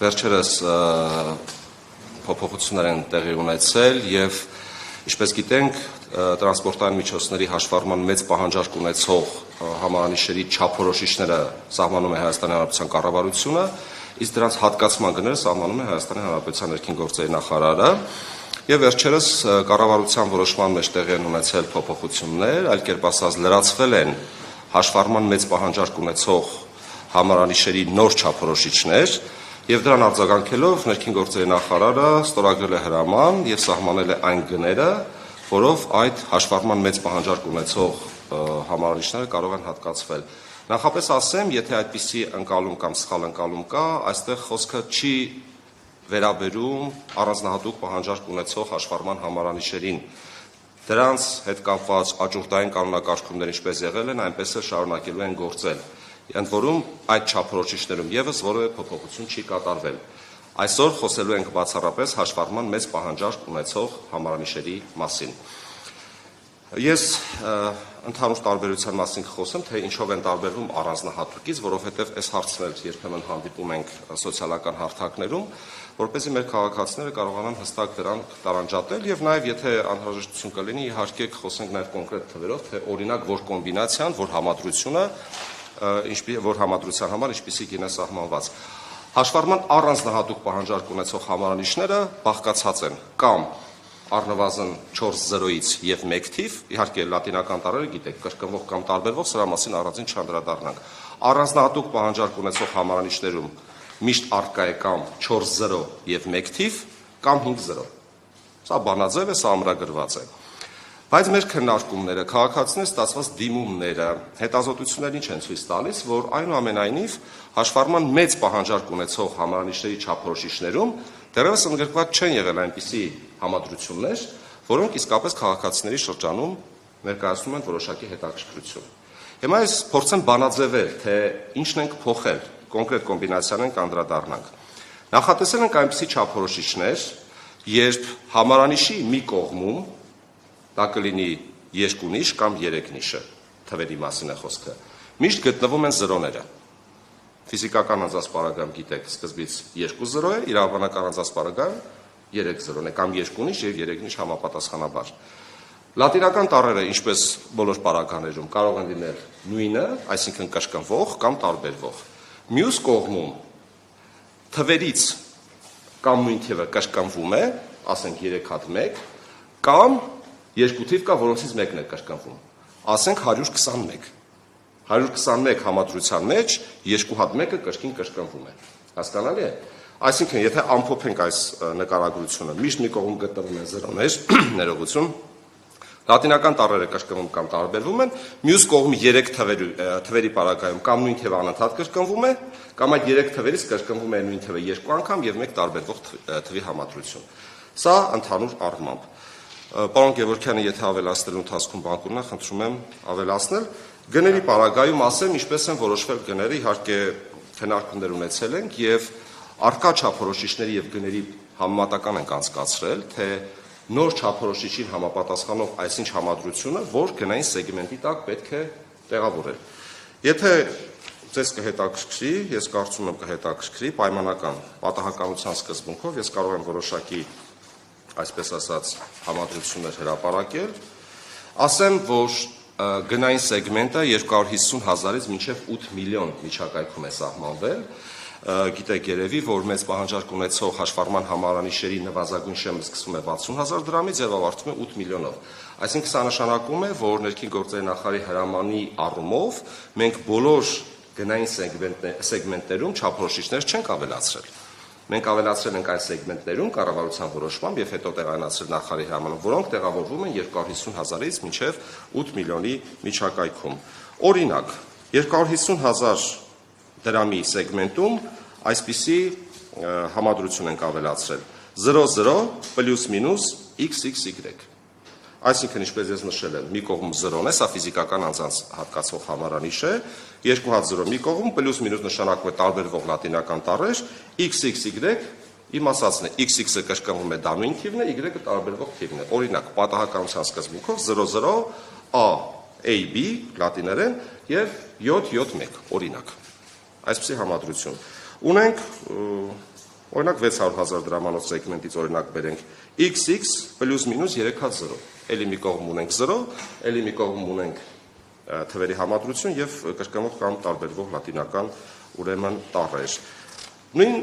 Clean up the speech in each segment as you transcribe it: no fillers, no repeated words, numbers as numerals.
վերջերս փոփոխություններ են տեղի ունեցել եւ ինչպես գիտենք տրանսպորտային միջոցների հաշվառման մեծ պահանջարկ ունեցող համարանիշերի չափորոշիչները սահմանում է Հայաստանի Հանրապետության կառավարությունը, իսկ դրանց հատկացման գները սահմանում է Հայաստանի Հանրապետության ներքին գործերի նախարարը եւ վերջերս կառավարության որոշման մեջ տեղի են ունեցել փոփոխություններ, այլ կերպ ասած լրացվել են հաշվառման մեծ պահանջարկ ունեցող համարանիշերի նոր չափորոշիչներ եւ դրան արձագանքելով ներքին գործերի նախարարը ստորագրել է հրաման եւ սահմանել է այն գները, որով այդ հաշվառման մեծ պահանջարկ ունեցող համարանիշները կարող են հատկացվել։ Նախապես ասեմ, եթե այդպիսի ընկալում կամ սխալ ընկալում կա, այստեղ խոսքը չի վերաբերում առանձնահատուկ պահանջարկ ունեցող հաշվառման համարանիշերին։ Դրանց հետ կապված աճուրդային կանոնակարգումներ ինչպես եղել են, այնպես էլ շարունակելու են գործել։ Ընդ որում այդ չափորոշիչներում եւս որևէ փոփոխություն չի կատարվել։ Այսօր խոսելու ենք բացառապես հաշվառման մեծ պահանջարկ ունեցող համարանիշերի մասին։ Ես ընդհանուր տարբերության մասին կխոսեմ, թե ինչով են տարբերվում առանձնահատուկից, որովհետև այս հարցն երբեմն հանդիպում ենք սոցիալական հարթակներում, որպեսզի մեր քաղաքացիները կարողանան հստակ դրան տարանջատել եւ նաեւ եթե անհրաժեշտություն կլինի, իհարկե կխոսենք նաեւ կոնկրետ թվերով, թե օրինակ որ կոմբինացիան, որ համադրությունը որ համադրության համար ինչպիսի գին է սահմանված։ Հաշվառման առանձնահատուկ պահանջարկ ունեցող համարանիշները բաղկացած են կամ առնվազն 4-0-ից եւ 1 թիվ, իհարկե լատինական տառերը գիտեք, կրկնվող կամ տարբերվող, սրա մասին առանձին չանդրադառնանք։ Առանձնահատուկ պահանջարկ ունեցող համարանիշներում միշտ առկա է կամ 4-0 եւ 1 թիվ կամ 5-0։ Սա բանաձև է, սա ամրագրված է։ Բայց մեր քննարկումները, քաղաքացիների ստացված դիմումները, հետազոտությունները ինչ են ցույց տալիս, որ այնուամենայնիվ հաշվառման մեծ պահանջարկ ունեցող համարանիշների չափորոշիչներում դեռևս ընդգրկված չեն եղել այնպիսի համադրություններ, որոնք իսկապես քաղաքացիների շրջանում ներկայացնում են որոշակի հետաքրքրություն։ Հիմա ես փորձեմ բանաձևել, թե ինչն ենք փոխել, կոնկրետ կոմբինացիան անդրադառնանք։ Նախատեսել ենք այնպիսի չափորոշիչներ, երբ համարանիշի մի կողմում դա կլինի 2 նիշ կամ 3 նիշը, թվերի մասին է խոսքը, միշտ գտնվում են զրոները։ Ֆիզիկական անձանց պարագայում գիտեք, սկզբից 2 զրո է, իրավաբանական անձանց պարագայում 3 զրոն է, կամ 2 նիշ եւ 3 նիշ համապատասխանաբար։ Լատինական տառերը, ինչպես բոլոր պարագաներում, կարող են լինել նույնը, այսինքն կրկնվող կամ տարբերվող։ Մյուս կողմում թվերից կամ նույն թիվը կրկնվում է, ասենք 3 հատ 1, կամ երկու թիվ կա, որոնցից մեկն է կրկնվում, ասենք 121։ 121 համադրության մեջ 2 հատ 1-ը կրկին կրկնվում է։ Հասկանալի է։ Այսինքն, եթե ամփոփենք այս նկարագրությունը, միշտ մի կողմում գտնվում են զրոներ, ներողություն, լատինական տառերը կրկնվում կամ տարբերվում են, մյուս կողմի 3 թվերի պարագայում կամ նույն թիվը անընդհատ կրկնվում է, կամ այդ 3 թվերից կրկնվում է նույն թիվը 2 անգամ եւ 1 տարբերվող թվի համադրություն։ Սա ընդհանուր առմամբ։ Պարոն Գևորգյանը, եթե ավելացնելու ընթացքում բան կունենա, խնդրում եմ ավելացնել։ Գների պարագայում ասեմ, ինչպես են որոշվել գները, իհարկե քննարկումներ ունեցել ենք եւ արկա չափորոշիչների եւ գների համեմատական ենք անցկացրել, թե նոր չափորոշիչին համապատասխանող այսինչ համադրությունը, որ գնային սեգմենտի տակ պետք է տեղավորել։ Եթե ձեզ կհետաքրքրի, ես կարծում եմ կհետաքրքրի պայմանական պատահականության սկզբունքով ես կարող եմ որոշակի այսպես ասած համադրություններ հրապարակել, ասեմ, որ գնային սեգմենտը 250,000-ից մինչև 8 միլիոն միջակայքում է սահմանվել, գիտեք երևի, որ մեծ պահանջարկ ունեցող հաշվառման համարանիշերի նվազագույն շեմը սկսվում է 60,000 դրամից եւ ավարտվում է 8 միլիոնով։ Այսինքն սա նշանակում է, որ ներքին գործերի նախարարի հրամանի առումով մենք բոլոր գնային սեգմենտներում չափորոշիչներ չենք ավելացրել։ Մենք ավելացրել ենք այս սեգմենտներում կառավարության որոշմամբ եւ հետո տեղայնացրել նախարարի հրամանով, որոնք տեղավորվում են 250,000-ից մինչեւ 8 միլիոնի միջակայքում։ Օրինակ, 250,000 դրամի սեգմենտում այսպիսի համադրություն ենք ավելացրել 00 պլյուս մինուս XXY։ Այսինքն, ինչպես ես նշել եմ, մի կողմում 0-ն է, սա ֆիզիկական անձանց հատկացող համարանիշ է, 2 հատ 0 մի կողմ, պլյուս մինուս նշանակում է տարբերվող լատինական տառեր, XXY իմ ասածն է, XX-ը կրկնվում է դա նույն թիվն է, Y-ը տարբերվող թիվն է։ Օրինակ, պատահականության սկզբունքով 00 A AB լատիներեն եւ 771 օրինակ։ Այսպիսի համադրություն։ Ունենք Օրինակ 600,000 դրամանոց սեգմենտից օրինակ բերենք XX պլյուս մինուս 3-0, էլի մի կողմ ունենք 0, էլի մի կողմ ունենք թվերի համադրություն եւ կրկնող կամ տարբերվող լատինական ուրեմն տառեր։ Նույն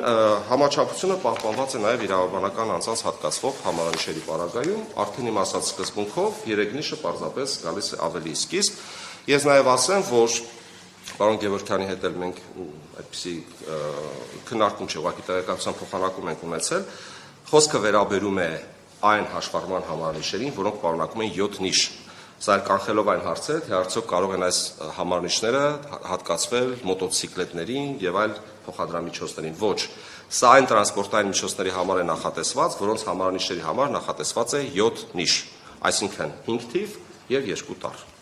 համաչափությունը պահպանված է նաև իրավաբանական անձանց հատկացվող համարանիշերի պարագայում, արդեն իմ ասած սկզբունքով երեգնիշը պարզապես գալիս է ավելի սկիզբ։ Ես նաև ասեմ, որ պարոն Գևորգյանի հետ էլ մենք այդպիսի քննարկում չէ, ուղղակի տեղեկատվության փոխանակում ենք ունեցել, խոսքը վերաբերում է այն հաշվառման համարանիշերին, որոնք պարունակում են 7 նիշ։ Սա կանխելով այն հարցերը, թե արդյոք կարող են այս համարանիշները հատկացվել մոտոցիկլետներին եւ այլ փոխադրամիջոցներին։ Ոչ, սա այն տրանսպորտային միջոցների համար է նախատեսված, որոնց համարանիշների համար նախատեսված է 7 նիշ, այսինքն 5 թիվ եւ 2 տառ։